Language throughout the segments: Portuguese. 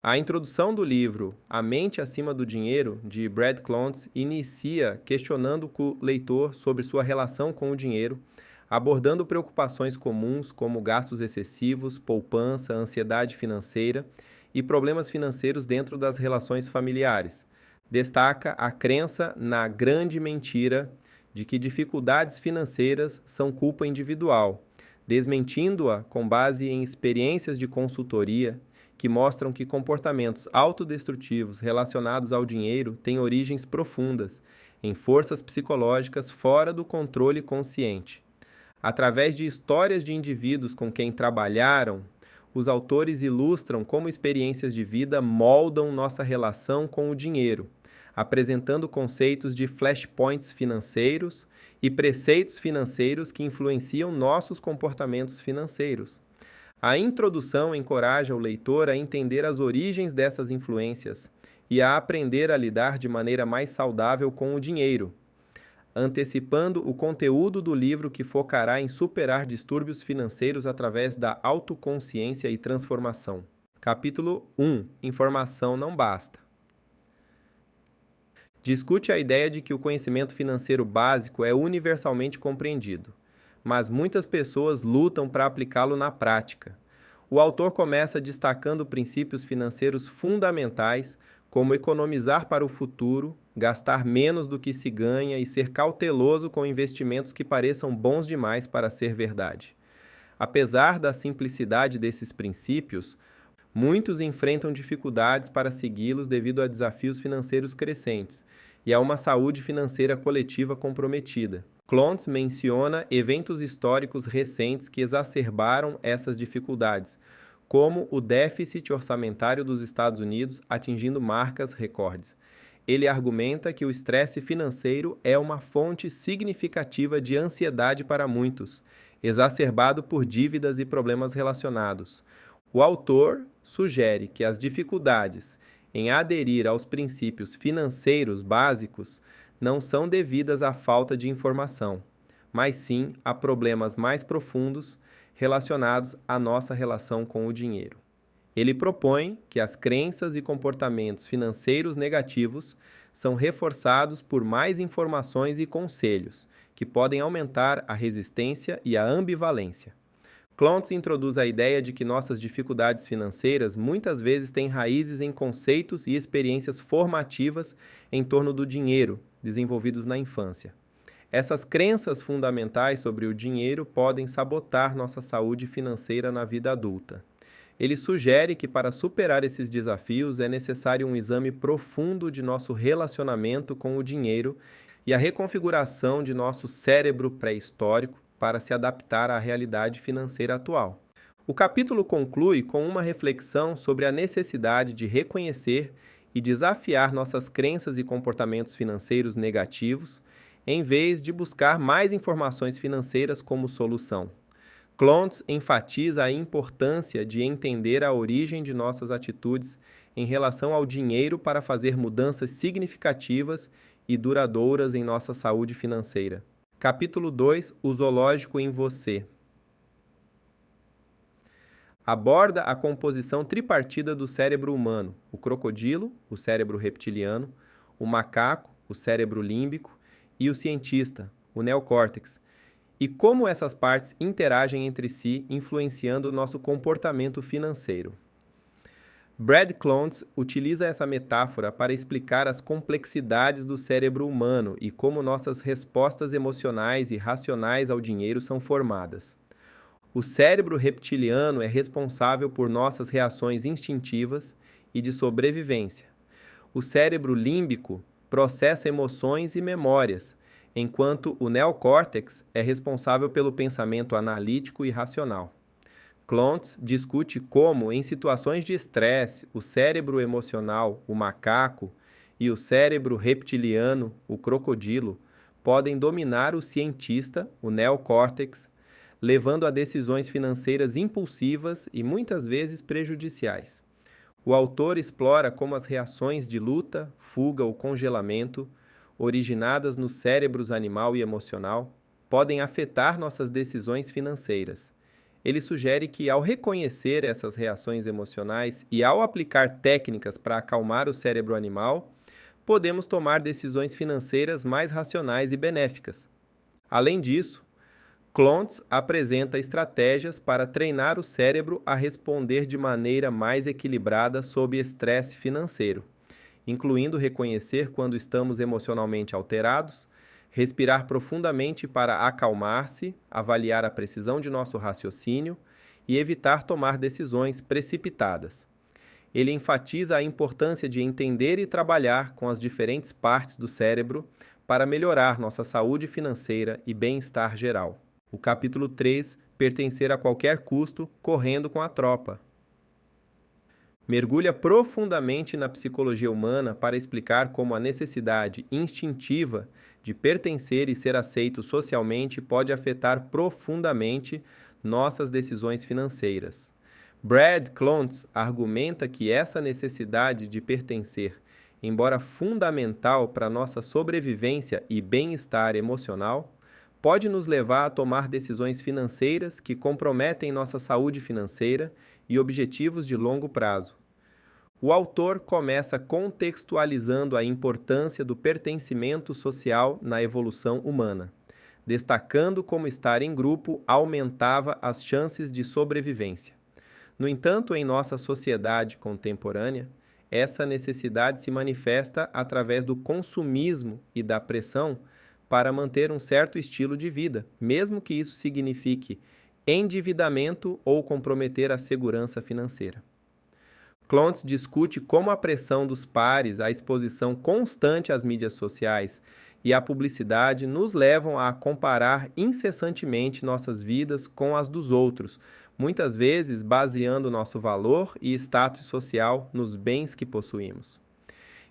A introdução do livro A Mente Acima do Dinheiro, de Brad Klontz, inicia questionando o leitor sobre sua relação com o dinheiro, abordando preocupações comuns como gastos excessivos, poupança, ansiedade financeira e problemas financeiros dentro das relações familiares. Destaca a crença na grande mentira de que dificuldades financeiras são culpa individual, desmentindo-a com base em experiências de consultoria que mostram que comportamentos autodestrutivos relacionados ao dinheiro têm origens profundas, em forças psicológicas fora do controle consciente. Através de histórias de indivíduos com quem trabalharam, os autores ilustram como experiências de vida moldam nossa relação com o dinheiro, apresentando conceitos de flashpoints financeiros e preceitos financeiros que influenciam nossos comportamentos financeiros. A introdução encoraja o leitor a entender as origens dessas influências e a aprender a lidar de maneira mais saudável com o dinheiro, antecipando o conteúdo do livro que focará em superar distúrbios financeiros através da autoconsciência e transformação. Capítulo 1. Informação não basta. Discute a ideia de que o conhecimento financeiro básico é universalmente compreendido, mas muitas pessoas lutam para aplicá-lo na prática. O autor começa destacando princípios financeiros fundamentais, como economizar para o futuro, gastar menos do que se ganha e ser cauteloso com investimentos que pareçam bons demais para ser verdade. Apesar da simplicidade desses princípios, muitos enfrentam dificuldades para segui-los devido a desafios financeiros crescentes e a uma saúde financeira coletiva comprometida. Klontz menciona eventos históricos recentes que exacerbaram essas dificuldades, como o déficit orçamentário dos Estados Unidos atingindo marcas recordes. Ele argumenta que o estresse financeiro é uma fonte significativa de ansiedade para muitos, exacerbado por dívidas e problemas relacionados. O autor sugere que as dificuldades em aderir aos princípios financeiros básicos não são devidas à falta de informação, mas sim a problemas mais profundos relacionados à nossa relação com o dinheiro. Ele propõe que as crenças e comportamentos financeiros negativos são reforçados por mais informações e conselhos, que podem aumentar a resistência e a ambivalência. Klontz introduz a ideia de que nossas dificuldades financeiras muitas vezes têm raízes em conceitos e experiências formativas em torno do dinheiro, desenvolvidos na infância. Essas crenças fundamentais sobre o dinheiro podem sabotar nossa saúde financeira na vida adulta. Ele sugere que para superar esses desafios é necessário um exame profundo de nosso relacionamento com o dinheiro e a reconfiguração de nosso cérebro pré-histórico para se adaptar à realidade financeira atual. O capítulo conclui com uma reflexão sobre a necessidade de reconhecer e desafiar nossas crenças e comportamentos financeiros negativos, em vez de buscar mais informações financeiras como solução. Klontz enfatiza a importância de entender a origem de nossas atitudes em relação ao dinheiro para fazer mudanças significativas e duradouras em nossa saúde financeira. Capítulo 2. O zoológico em você. Aborda a composição tripartida do cérebro humano: o crocodilo, o cérebro reptiliano, o macaco, o cérebro límbico, e o cientista, o neocórtex, e como essas partes interagem entre si, influenciando o nosso comportamento financeiro. Brad Klontz utiliza essa metáfora para explicar as complexidades do cérebro humano e como nossas respostas emocionais e racionais ao dinheiro são formadas. O cérebro reptiliano é responsável por nossas reações instintivas e de sobrevivência. O cérebro límbico processa emoções e memórias, enquanto o neocórtex é responsável pelo pensamento analítico e racional. Klontz discute como, em situações de estresse, o cérebro emocional, o macaco, e o cérebro reptiliano, o crocodilo, podem dominar o cientista, o neocórtex, levando a decisões financeiras impulsivas e muitas vezes prejudiciais. O autor explora como as reações de luta, fuga ou congelamento, originadas nos cérebros animal e emocional, podem afetar nossas decisões financeiras. Ele sugere que, ao reconhecer essas reações emocionais e ao aplicar técnicas para acalmar o cérebro animal, podemos tomar decisões financeiras mais racionais e benéficas. Além disso, Klontz apresenta estratégias para treinar o cérebro a responder de maneira mais equilibrada sob estresse financeiro, incluindo reconhecer quando estamos emocionalmente alterados, respirar profundamente para acalmar-se, avaliar a precisão de nosso raciocínio e evitar tomar decisões precipitadas. Ele enfatiza a importância de entender e trabalhar com as diferentes partes do cérebro para melhorar nossa saúde financeira e bem-estar geral. O capítulo 3, pertencer a qualquer custo, correndo com a tropa. Mergulha profundamente na psicologia humana para explicar como a necessidade instintiva de pertencer e ser aceito socialmente pode afetar profundamente nossas decisões financeiras. Brad Klontz argumenta que essa necessidade de pertencer, embora fundamental para nossa sobrevivência e bem-estar emocional, pode nos levar a tomar decisões financeiras que comprometem nossa saúde financeira e objetivos de longo prazo. O autor começa contextualizando a importância do pertencimento social na evolução humana, destacando como estar em grupo aumentava as chances de sobrevivência. No entanto, em nossa sociedade contemporânea, essa necessidade se manifesta através do consumismo e da pressão para manter um certo estilo de vida, mesmo que isso signifique endividamento ou comprometer a segurança financeira. Klontz discute como a pressão dos pares, a exposição constante às mídias sociais e à publicidade nos levam a comparar incessantemente nossas vidas com as dos outros, muitas vezes baseando nosso valor e status social nos bens que possuímos.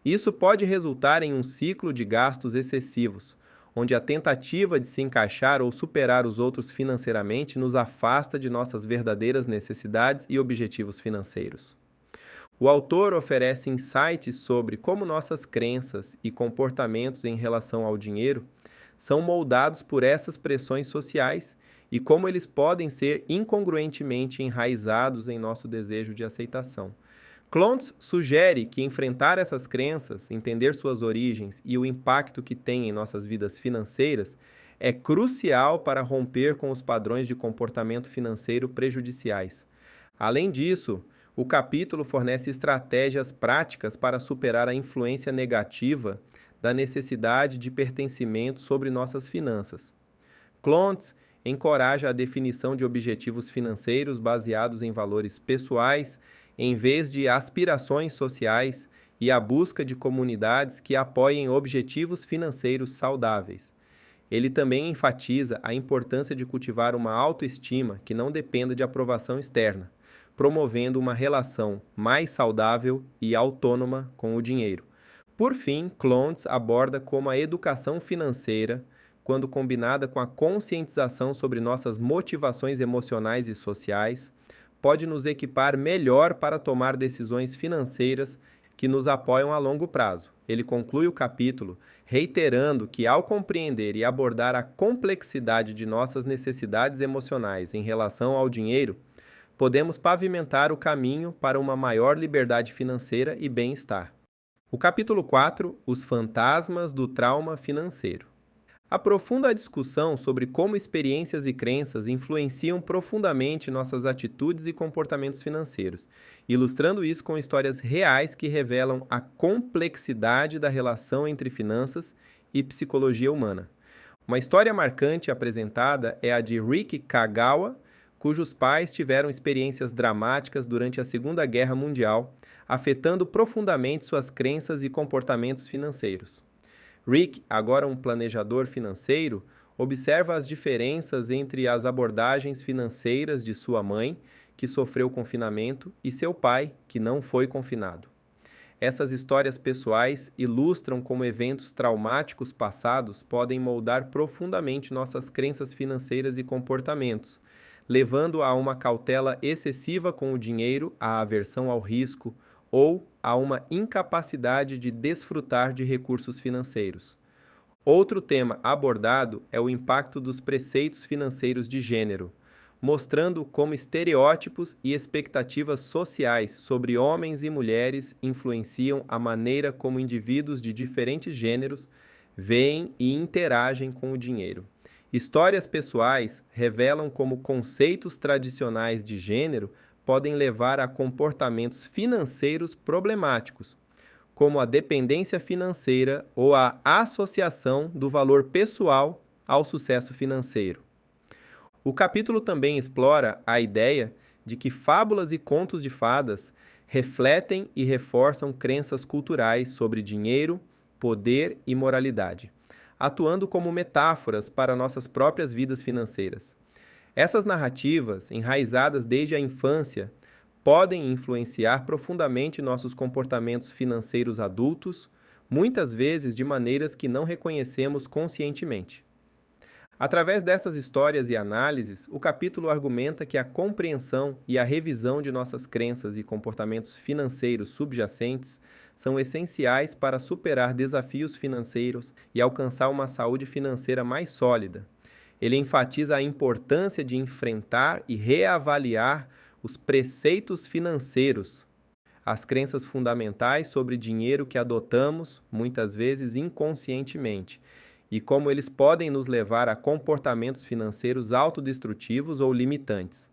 Isso pode resultar em um ciclo de gastos excessivos, onde a tentativa de se encaixar ou superar os outros financeiramente nos afasta de nossas verdadeiras necessidades e objetivos financeiros. O autor oferece insights sobre como nossas crenças e comportamentos em relação ao dinheiro são moldados por essas pressões sociais e como eles podem ser incongruentemente enraizados em nosso desejo de aceitação. Klontz sugere que enfrentar essas crenças, entender suas origens e o impacto que têm em nossas vidas financeiras é crucial para romper com os padrões de comportamento financeiro prejudiciais. Além disso, o capítulo fornece estratégias práticas para superar a influência negativa da necessidade de pertencimento sobre nossas finanças. Klontz encoraja a definição de objetivos financeiros baseados em valores pessoais, em vez de aspirações sociais, e a busca de comunidades que apoiem objetivos financeiros saudáveis. Ele também enfatiza a importância de cultivar uma autoestima que não dependa de aprovação externa, promovendo uma relação mais saudável e autônoma com o dinheiro. Por fim, Klontz aborda como a educação financeira, quando combinada com a conscientização sobre nossas motivações emocionais e sociais, pode nos equipar melhor para tomar decisões financeiras que nos apoiam a longo prazo. Ele conclui o capítulo reiterando que, ao compreender e abordar a complexidade de nossas necessidades emocionais em relação ao dinheiro, podemos pavimentar o caminho para uma maior liberdade financeira e bem-estar. O capítulo 4, os fantasmas do trauma financeiro. Aprofunda a discussão sobre como experiências e crenças influenciam profundamente nossas atitudes e comportamentos financeiros, ilustrando isso com histórias reais que revelam a complexidade da relação entre finanças e psicologia humana. Uma história marcante apresentada é a de Rick Kagawa, cujos pais tiveram experiências dramáticas durante a Segunda Guerra Mundial, afetando profundamente suas crenças e comportamentos financeiros. Rick, agora um planejador financeiro, observa as diferenças entre as abordagens financeiras de sua mãe, que sofreu confinamento, e seu pai, que não foi confinado. Essas histórias pessoais ilustram como eventos traumáticos passados podem moldar profundamente nossas crenças financeiras e comportamentos, levando a uma cautela excessiva com o dinheiro, a aversão ao risco ou a uma incapacidade de desfrutar de recursos financeiros. Outro tema abordado é o impacto dos preceitos financeiros de gênero, mostrando como estereótipos e expectativas sociais sobre homens e mulheres influenciam a maneira como indivíduos de diferentes gêneros veem e interagem com o dinheiro. Histórias pessoais revelam como conceitos tradicionais de gênero podem levar a comportamentos financeiros problemáticos, como a dependência financeira ou a associação do valor pessoal ao sucesso financeiro. O capítulo também explora a ideia de que fábulas e contos de fadas refletem e reforçam crenças culturais sobre dinheiro, poder e moralidade, atuando como metáforas para nossas próprias vidas financeiras. Essas narrativas, enraizadas desde a infância, podem influenciar profundamente nossos comportamentos financeiros adultos, muitas vezes de maneiras que não reconhecemos conscientemente. Através dessas histórias e análises, o capítulo argumenta que a compreensão e a revisão de nossas crenças e comportamentos financeiros subjacentes são essenciais para superar desafios financeiros e alcançar uma saúde financeira mais sólida. Ele enfatiza a importância de enfrentar e reavaliar os preceitos financeiros, as crenças fundamentais sobre dinheiro que adotamos, muitas vezes inconscientemente, e como eles podem nos levar a comportamentos financeiros autodestrutivos ou limitantes.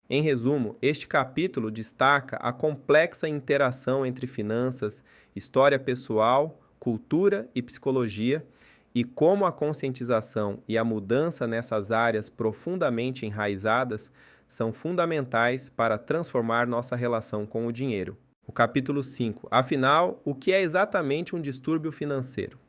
Em resumo, este capítulo destaca a complexa interação entre finanças, história pessoal, cultura e psicologia, e como a conscientização e a mudança nessas áreas profundamente enraizadas são fundamentais para transformar nossa relação com o dinheiro. O capítulo 5. Afinal, o que é exatamente um distúrbio financeiro?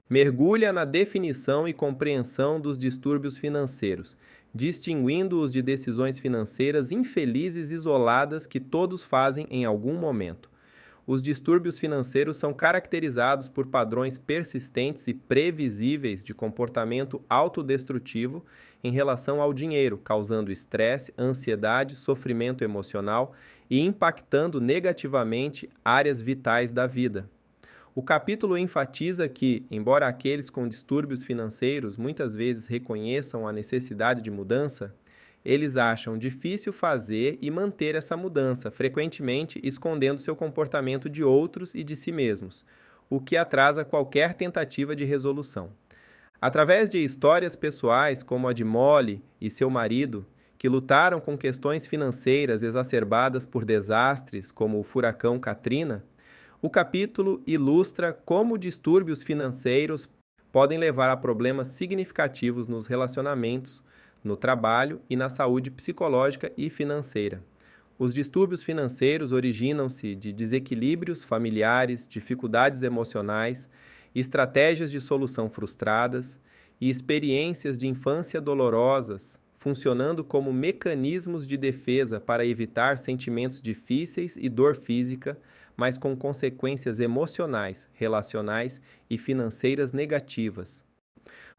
Mergulha na definição e compreensão dos distúrbios financeiros, distinguindo-os de decisões financeiras infelizes isoladas que todos fazem em algum momento. Os distúrbios financeiros são caracterizados por padrões persistentes e previsíveis de comportamento autodestrutivo em relação ao dinheiro, causando estresse, ansiedade, sofrimento emocional e impactando negativamente áreas vitais da vida. O capítulo enfatiza que, embora aqueles com distúrbios financeiros muitas vezes reconheçam a necessidade de mudança, eles acham difícil fazer e manter essa mudança, frequentemente escondendo seu comportamento de outros e de si mesmos, o que atrasa qualquer tentativa de resolução. Através de histórias pessoais como a de Molly e seu marido, que lutaram com questões financeiras exacerbadas por desastres como o furacão Katrina, o capítulo ilustra como distúrbios financeiros podem levar a problemas significativos nos relacionamentos, no trabalho e na saúde psicológica e financeira. Os distúrbios financeiros originam-se de desequilíbrios familiares, dificuldades emocionais, estratégias de solução frustradas e experiências de infância dolorosas, funcionando como mecanismos de defesa para evitar sentimentos difíceis e dor física, mas com consequências emocionais, relacionais e financeiras negativas.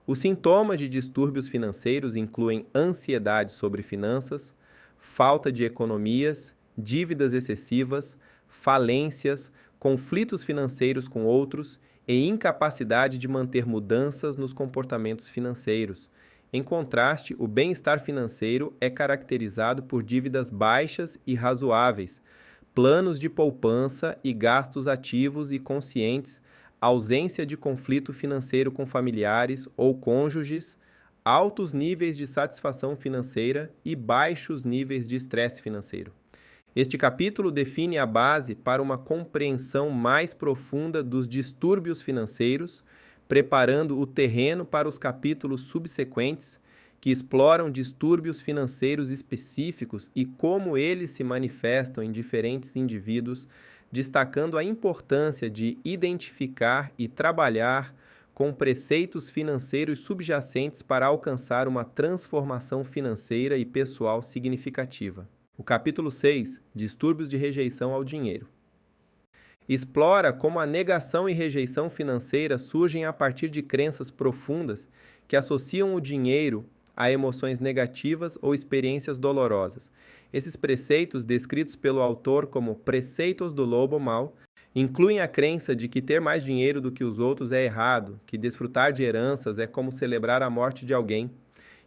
Os sintomas de distúrbios financeiros incluem ansiedade sobre finanças, falta de economias, dívidas excessivas, falências, conflitos financeiros com outros e incapacidade de manter mudanças nos comportamentos financeiros. Em contraste, o bem-estar financeiro é caracterizado por dívidas baixas e razoáveis, planos de poupança e gastos ativos e conscientes, ausência de conflito financeiro com familiares ou cônjuges, altos níveis de satisfação financeira e baixos níveis de estresse financeiro. Este capítulo define a base para uma compreensão mais profunda dos distúrbios financeiros, preparando o terreno para os capítulos subsequentes, que exploram distúrbios financeiros específicos e como eles se manifestam em diferentes indivíduos, destacando a importância de identificar e trabalhar com preceitos financeiros subjacentes para alcançar uma transformação financeira e pessoal significativa. O capítulo 6, Distúrbios de rejeição ao dinheiro, explora como a negação e rejeição financeira surgem a partir de crenças profundas que associam o dinheiro a emoções negativas ou experiências dolorosas. Esses preceitos, descritos pelo autor como preceitos do lobo mau, incluem a crença de que ter mais dinheiro do que os outros é errado, que desfrutar de heranças é como celebrar a morte de alguém,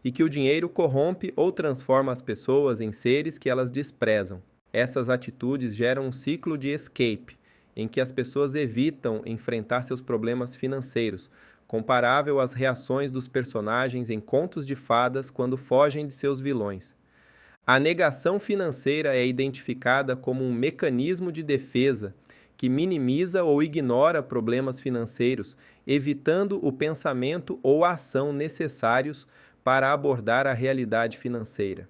e que o dinheiro corrompe ou transforma as pessoas em seres que elas desprezam. Essas atitudes geram um ciclo de escape, em que as pessoas evitam enfrentar seus problemas financeiros, comparável às reações dos personagens em contos de fadas quando fogem de seus vilões. A negação financeira é identificada como um mecanismo de defesa que minimiza ou ignora problemas financeiros, evitando o pensamento ou a ação necessários para abordar a realidade financeira.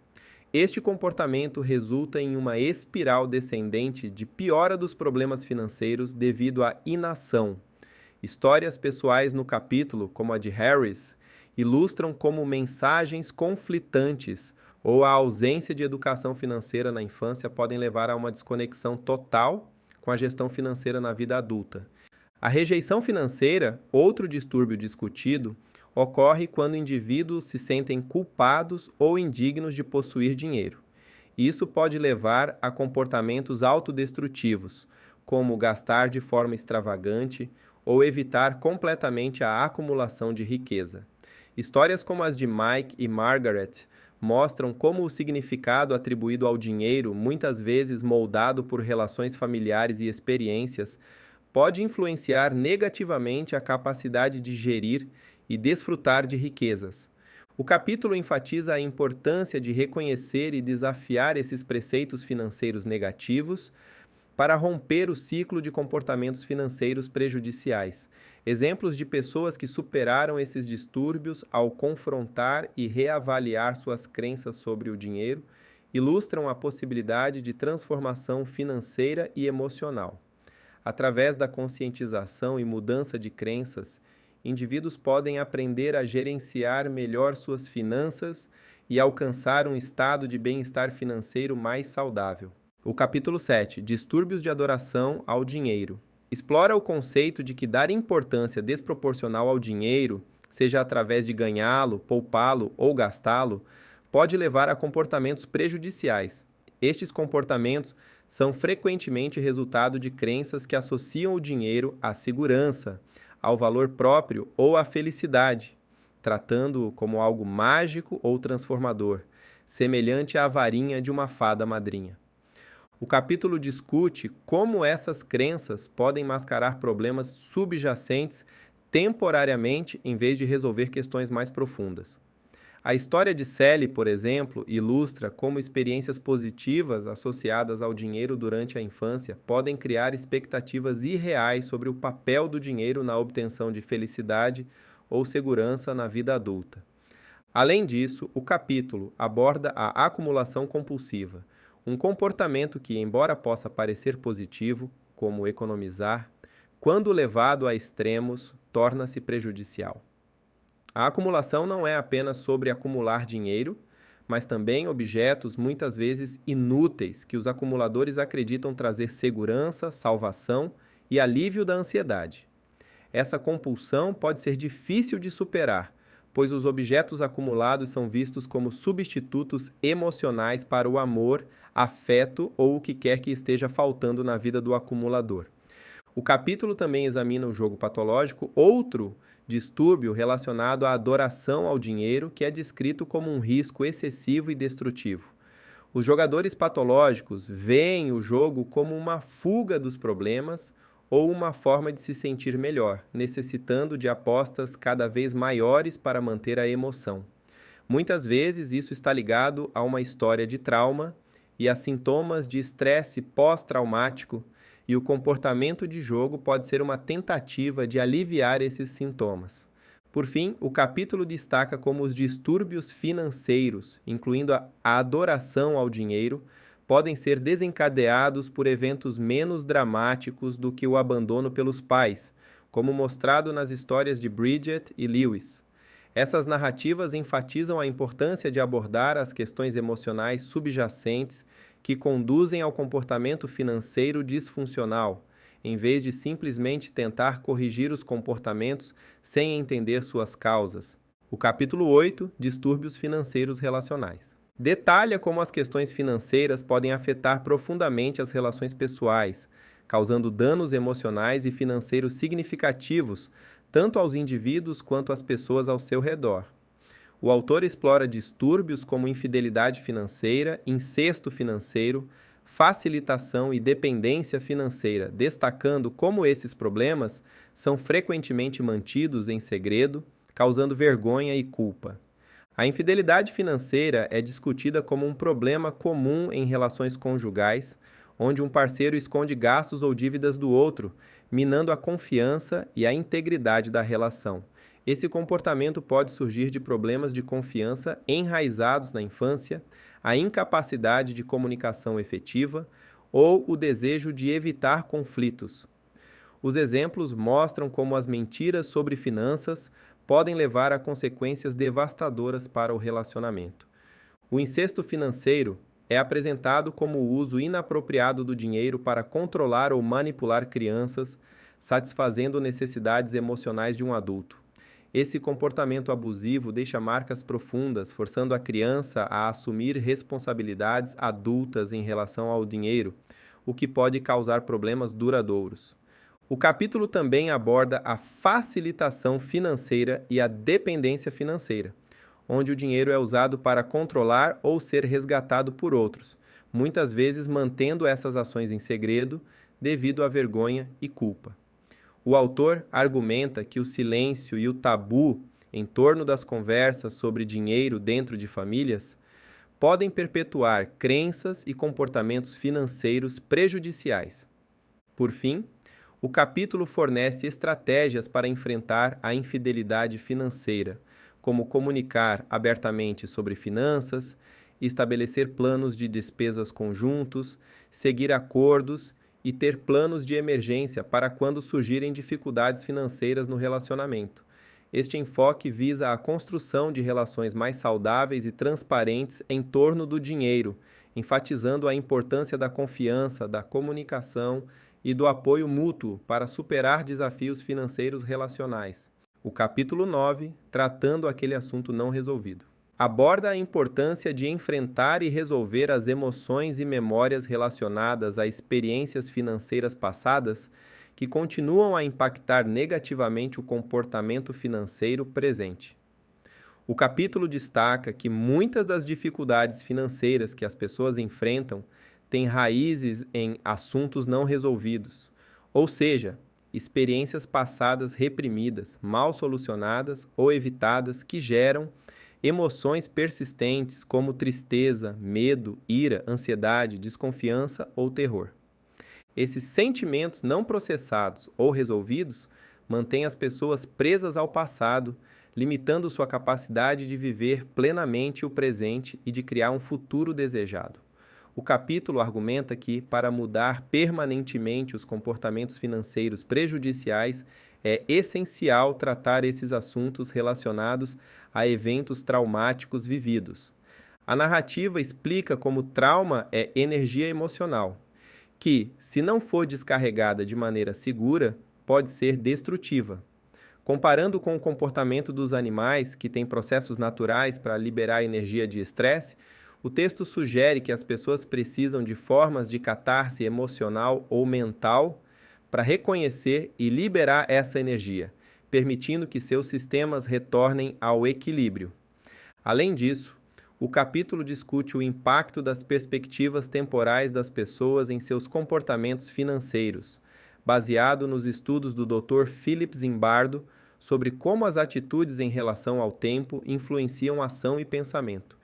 Este comportamento resulta em uma espiral descendente de piora dos problemas financeiros devido à inação. Histórias pessoais no capítulo, como a de Harris, ilustram como mensagens conflitantes ou a ausência de educação financeira na infância podem levar a uma desconexão total com a gestão financeira na vida adulta. A rejeição financeira, outro distúrbio discutido, ocorre quando indivíduos se sentem culpados ou indignos de possuir dinheiro. Isso pode levar a comportamentos autodestrutivos, como gastar de forma extravagante ou evitar completamente a acumulação de riqueza. Histórias como as de Mike e Margaret mostram como o significado atribuído ao dinheiro, muitas vezes moldado por relações familiares e experiências, pode influenciar negativamente a capacidade de gerir e desfrutar de riquezas. O capítulo enfatiza a importância de reconhecer e desafiar esses preceitos financeiros negativos para romper o ciclo de comportamentos financeiros prejudiciais. Exemplos de pessoas que superaram esses distúrbios ao confrontar e reavaliar suas crenças sobre o dinheiro ilustram a possibilidade de transformação financeira e emocional. Através da conscientização e mudança de crenças, indivíduos podem aprender a gerenciar melhor suas finanças e alcançar um estado de bem-estar financeiro mais saudável. O capítulo 7, Distúrbios de adoração ao dinheiro, explora o conceito de que dar importância desproporcional ao dinheiro, seja através de ganhá-lo, poupá-lo ou gastá-lo, pode levar a comportamentos prejudiciais. Estes comportamentos são frequentemente resultado de crenças que associam o dinheiro à segurança, ao valor próprio ou à felicidade, tratando-o como algo mágico ou transformador, semelhante à varinha de uma fada madrinha. O capítulo discute como essas crenças podem mascarar problemas subjacentes temporariamente em vez de resolver questões mais profundas. A história de Sally, por exemplo, ilustra como experiências positivas associadas ao dinheiro durante a infância podem criar expectativas irreais sobre o papel do dinheiro na obtenção de felicidade ou segurança na vida adulta. Além disso, o capítulo aborda a acumulação compulsiva, um comportamento que, embora possa parecer positivo, como economizar, quando levado a extremos, torna-se prejudicial. A acumulação não é apenas sobre acumular dinheiro, mas também objetos muitas vezes inúteis que os acumuladores acreditam trazer segurança, salvação e alívio da ansiedade. Essa compulsão pode ser difícil de superar, pois os objetos acumulados são vistos como substitutos emocionais para o amor, afeto ou o que quer que esteja faltando na vida do acumulador. O capítulo também examina o jogo patológico, outro distúrbio relacionado à adoração ao dinheiro, que é descrito como um risco excessivo e destrutivo. Os jogadores patológicos veem o jogo como uma fuga dos problemas ou uma forma de se sentir melhor, necessitando de apostas cada vez maiores para manter a emoção. Muitas vezes isso está ligado a uma história de trauma e a sintomas de estresse pós-traumático, e o comportamento de jogo pode ser uma tentativa de aliviar esses sintomas. Por fim, o capítulo destaca como os distúrbios financeiros, incluindo a adoração ao dinheiro, podem ser desencadeados por eventos menos dramáticos do que o abandono pelos pais, como mostrado nas histórias de Bridget e Lewis. Essas narrativas enfatizam a importância de abordar as questões emocionais subjacentes que conduzem ao comportamento financeiro disfuncional, em vez de simplesmente tentar corrigir os comportamentos sem entender suas causas. O capítulo 8, Distúrbios financeiros relacionais, detalha como as questões financeiras podem afetar profundamente as relações pessoais, causando danos emocionais e financeiros significativos tanto aos indivíduos quanto às pessoas ao seu redor. O autor explora distúrbios como infidelidade financeira, incesto financeiro, facilitação e dependência financeira, destacando como esses problemas são frequentemente mantidos em segredo, causando vergonha e culpa. A infidelidade financeira é discutida como um problema comum em relações conjugais, onde um parceiro esconde gastos ou dívidas do outro, minando a confiança e a integridade da relação. Esse comportamento pode surgir de problemas de confiança enraizados na infância, a incapacidade de comunicação efetiva ou o desejo de evitar conflitos. Os exemplos mostram como as mentiras sobre finanças podem levar a consequências devastadoras para o relacionamento. O incesto financeiro é apresentado como o uso inapropriado do dinheiro para controlar ou manipular crianças, satisfazendo necessidades emocionais de um adulto. Esse comportamento abusivo deixa marcas profundas, forçando a criança a assumir responsabilidades adultas em relação ao dinheiro, o que pode causar problemas duradouros. O capítulo também aborda a facilitação financeira e a dependência financeira, onde o dinheiro é usado para controlar ou ser resgatado por outros, muitas vezes mantendo essas ações em segredo devido à vergonha e culpa. O autor argumenta que o silêncio e o tabu em torno das conversas sobre dinheiro dentro de famílias podem perpetuar crenças e comportamentos financeiros prejudiciais. Por fim, o capítulo fornece estratégias para enfrentar a infidelidade financeira, como comunicar abertamente sobre finanças, estabelecer planos de despesas conjuntos, seguir acordos e ter planos de emergência para quando surgirem dificuldades financeiras no relacionamento. Este enfoque visa a construção de relações mais saudáveis e transparentes em torno do dinheiro, enfatizando a importância da confiança, da comunicação e do apoio mútuo para superar desafios financeiros relacionais. O capítulo 9, tratando aquele assunto não resolvido, aborda a importância de enfrentar e resolver as emoções e memórias relacionadas a experiências financeiras passadas que continuam a impactar negativamente o comportamento financeiro presente. O capítulo destaca que muitas das dificuldades financeiras que as pessoas enfrentam têm raízes em assuntos não resolvidos, ou seja, experiências passadas reprimidas, mal solucionadas ou evitadas que geram emoções persistentes como tristeza, medo, ira, ansiedade, desconfiança ou terror. Esses sentimentos não processados ou resolvidos mantêm as pessoas presas ao passado, limitando sua capacidade de viver plenamente o presente e de criar um futuro desejado. O capítulo argumenta que, para mudar permanentemente os comportamentos financeiros prejudiciais, é essencial tratar esses assuntos relacionados a eventos traumáticos vividos. A narrativa explica como trauma é energia emocional, que, se não for descarregada de maneira segura, pode ser destrutiva. Comparando com o comportamento dos animais, que têm processos naturais para liberar energia de estresse, o texto sugere que as pessoas precisam de formas de catarse emocional ou mental para reconhecer e liberar essa energia, permitindo que seus sistemas retornem ao equilíbrio. Além disso, o capítulo discute o impacto das perspectivas temporais das pessoas em seus comportamentos financeiros, baseado nos estudos do Dr. Philip Zimbardo sobre como as atitudes em relação ao tempo influenciam ação e pensamento.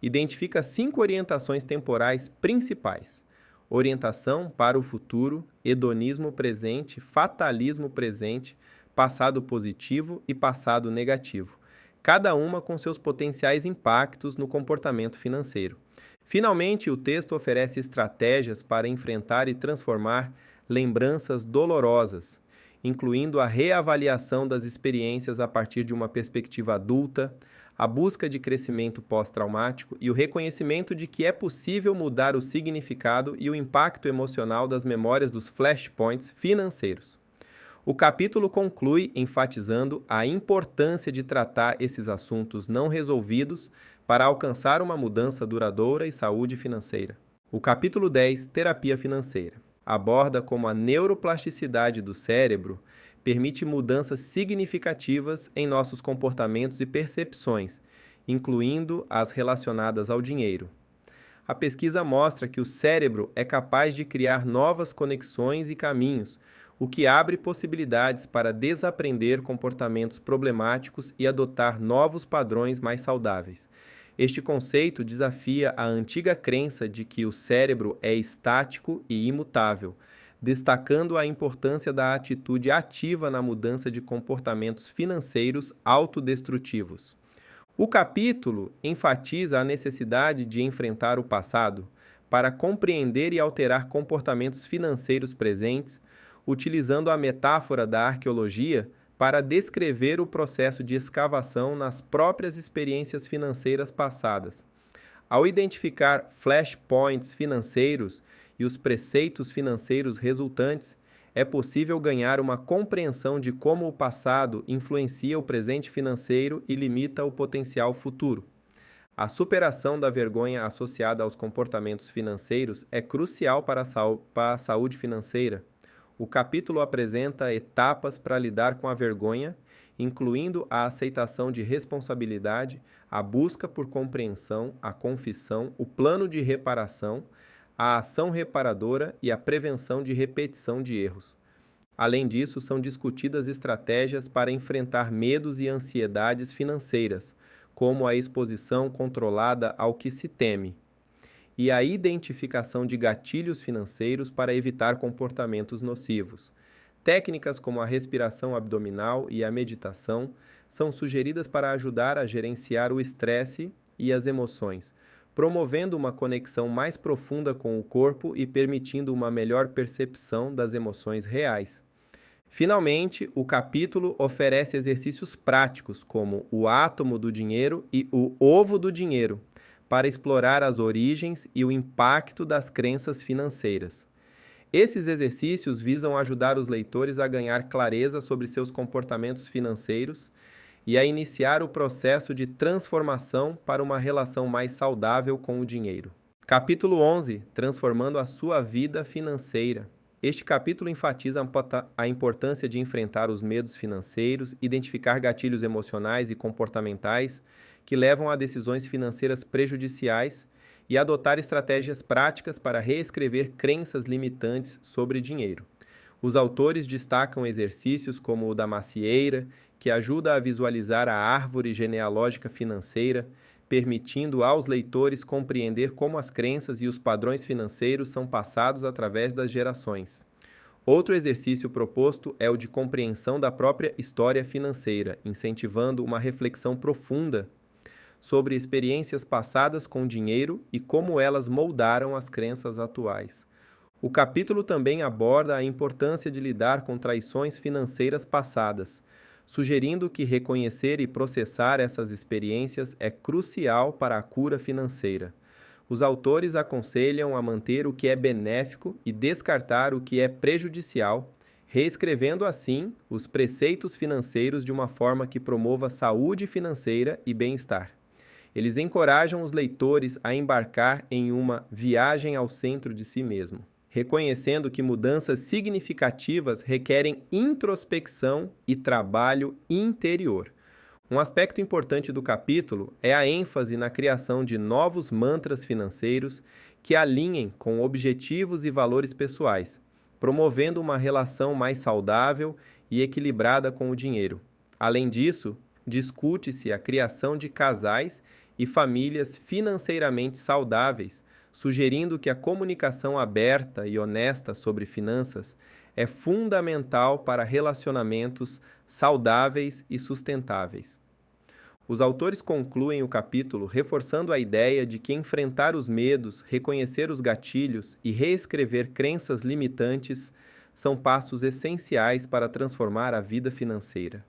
Identifica 5 orientações temporais principais: orientação para o futuro, hedonismo presente, fatalismo presente, passado positivo e passado negativo, cada uma com seus potenciais impactos no comportamento financeiro. Finalmente, o texto oferece estratégias para enfrentar e transformar lembranças dolorosas, incluindo a reavaliação das experiências a partir de uma perspectiva adulta, a busca de crescimento pós-traumático e o reconhecimento de que é possível mudar o significado e o impacto emocional das memórias dos flashpoints financeiros. O capítulo conclui enfatizando a importância de tratar esses assuntos não resolvidos para alcançar uma mudança duradoura e saúde financeira. O capítulo 10, Terapia Financeira, aborda como a neuroplasticidade do cérebro permite mudanças significativas em nossos comportamentos e percepções, incluindo as relacionadas ao dinheiro. A pesquisa mostra que o cérebro é capaz de criar novas conexões e caminhos, o que abre possibilidades para desaprender comportamentos problemáticos e adotar novos padrões mais saudáveis. Este conceito desafia a antiga crença de que o cérebro é estático e imutável, destacando a importância da atitude ativa na mudança de comportamentos financeiros autodestrutivos. O capítulo enfatiza a necessidade de enfrentar o passado para compreender e alterar comportamentos financeiros presentes, utilizando a metáfora da arqueologia para descrever o processo de escavação nas próprias experiências financeiras passadas. Ao identificar flashpoints financeiros e os preceitos financeiros resultantes, é possível ganhar uma compreensão de como o passado influencia o presente financeiro e limita o potencial futuro. A superação da vergonha associada aos comportamentos financeiros é crucial para a saúde financeira. O capítulo apresenta etapas para lidar com a vergonha, incluindo a aceitação de responsabilidade, a busca por compreensão, a confissão, o plano de reparação, a ação reparadora e a prevenção de repetição de erros. Além disso, são discutidas estratégias para enfrentar medos e ansiedades financeiras, como a exposição controlada ao que se teme, e a identificação de gatilhos financeiros para evitar comportamentos nocivos. Técnicas como a respiração abdominal e a meditação são sugeridas para ajudar a gerenciar o estresse e as emoções, promovendo uma conexão mais profunda com o corpo e permitindo uma melhor percepção das emoções reais. Finalmente, o capítulo oferece exercícios práticos, como o átomo do dinheiro e o ovo do dinheiro, para explorar as origens e o impacto das crenças financeiras. Esses exercícios visam ajudar os leitores a ganhar clareza sobre seus comportamentos financeiros e a iniciar o processo de transformação para uma relação mais saudável com o dinheiro. Capítulo 11. Transformando a sua vida financeira. Este capítulo enfatiza a importância de enfrentar os medos financeiros, identificar gatilhos emocionais e comportamentais que levam a decisões financeiras prejudiciais e adotar estratégias práticas para reescrever crenças limitantes sobre dinheiro. Os autores destacam exercícios como o da macieira, que ajuda a visualizar a árvore genealógica financeira, permitindo aos leitores compreender como as crenças e os padrões financeiros são passados através das gerações. Outro exercício proposto é o de compreensão da própria história financeira, incentivando uma reflexão profunda sobre experiências passadas com dinheiro e como elas moldaram as crenças atuais. O capítulo também aborda a importância de lidar com traições financeiras passadas, sugerindo que reconhecer e processar essas experiências é crucial para a cura financeira. Os autores aconselham a manter o que é benéfico e descartar o que é prejudicial, reescrevendo assim os preceitos financeiros de uma forma que promova saúde financeira e bem-estar. Eles encorajam os leitores a embarcar em uma viagem ao centro de si mesmo, reconhecendo que mudanças significativas requerem introspecção e trabalho interior. Um aspecto importante do capítulo é a ênfase na criação de novos mantras financeiros que alinhem com objetivos e valores pessoais, promovendo uma relação mais saudável e equilibrada com o dinheiro. Além disso, discute-se a criação de casais e famílias financeiramente saudáveis, sugerindo que a comunicação aberta e honesta sobre finanças é fundamental para relacionamentos saudáveis e sustentáveis. Os autores concluem o capítulo reforçando a ideia de que enfrentar os medos, reconhecer os gatilhos e reescrever crenças limitantes são passos essenciais para transformar a vida financeira.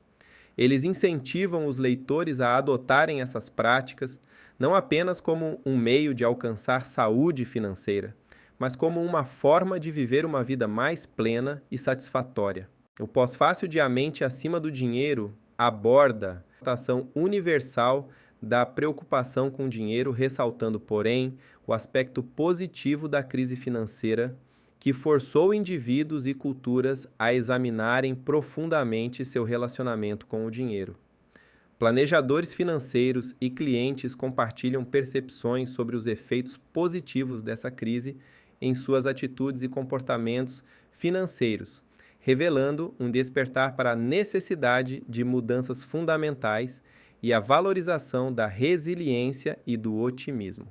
Eles incentivam os leitores a adotarem essas práticas não apenas como um meio de alcançar saúde financeira, mas como uma forma de viver uma vida mais plena e satisfatória. O pós-fácil de A Mente Acima do Dinheiro aborda a tratação universal da preocupação com dinheiro, ressaltando, porém, o aspecto positivo da crise financeira que forçou indivíduos e culturas a examinarem profundamente seu relacionamento com o dinheiro. Planejadores financeiros e clientes compartilham percepções sobre os efeitos positivos dessa crise em suas atitudes e comportamentos financeiros, revelando um despertar para a necessidade de mudanças fundamentais e a valorização da resiliência e do otimismo.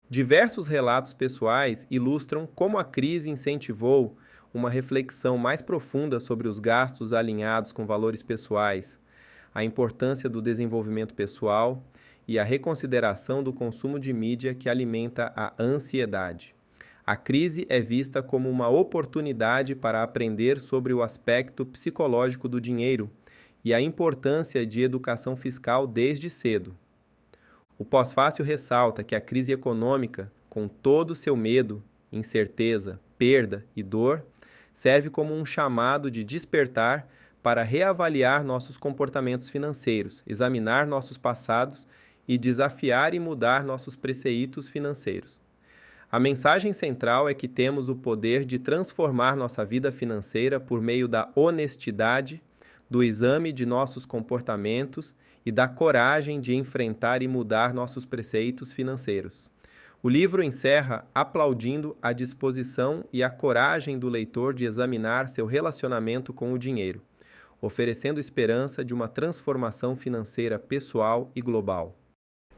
Diversos relatos pessoais ilustram como a crise incentivou uma reflexão mais profunda sobre os gastos alinhados com valores pessoais, a importância do desenvolvimento pessoal e a reconsideração do consumo de mídia que alimenta a ansiedade. A crise é vista como uma oportunidade para aprender sobre o aspecto psicológico do dinheiro e a importância de educação fiscal desde cedo. O pós-fácil ressalta que a crise econômica, com todo o seu medo, incerteza, perda e dor, serve como um chamado de despertar para reavaliar nossos comportamentos financeiros, examinar nossos passados e desafiar e mudar nossos preceitos financeiros. A mensagem central é que temos o poder de transformar nossa vida financeira por meio da honestidade, do exame de nossos comportamentos e da coragem de enfrentar e mudar nossos preceitos financeiros. O livro encerra aplaudindo a disposição e a coragem do leitor de examinar seu relacionamento com o dinheiro, oferecendo esperança de uma transformação financeira pessoal e global.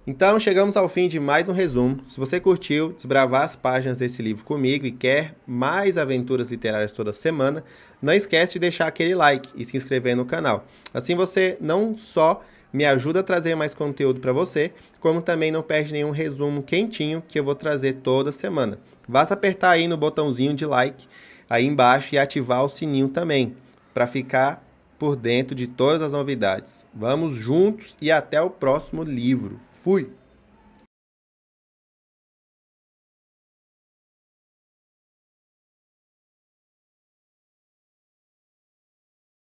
Então, chegamos ao fim de mais um resumo. Se você curtiu desbravar as páginas desse livro comigo e quer mais aventuras literárias toda semana, não esquece de deixar aquele like e se inscrever no canal. Assim você não só me ajuda a trazer mais conteúdo para você, como também não perde nenhum resumo quentinho que eu vou trazer toda semana. Basta apertar aí no botãozinho de like aí embaixo e ativar o sininho também, para ficar por dentro de todas as novidades. Vamos juntos e até o próximo livro. Fui!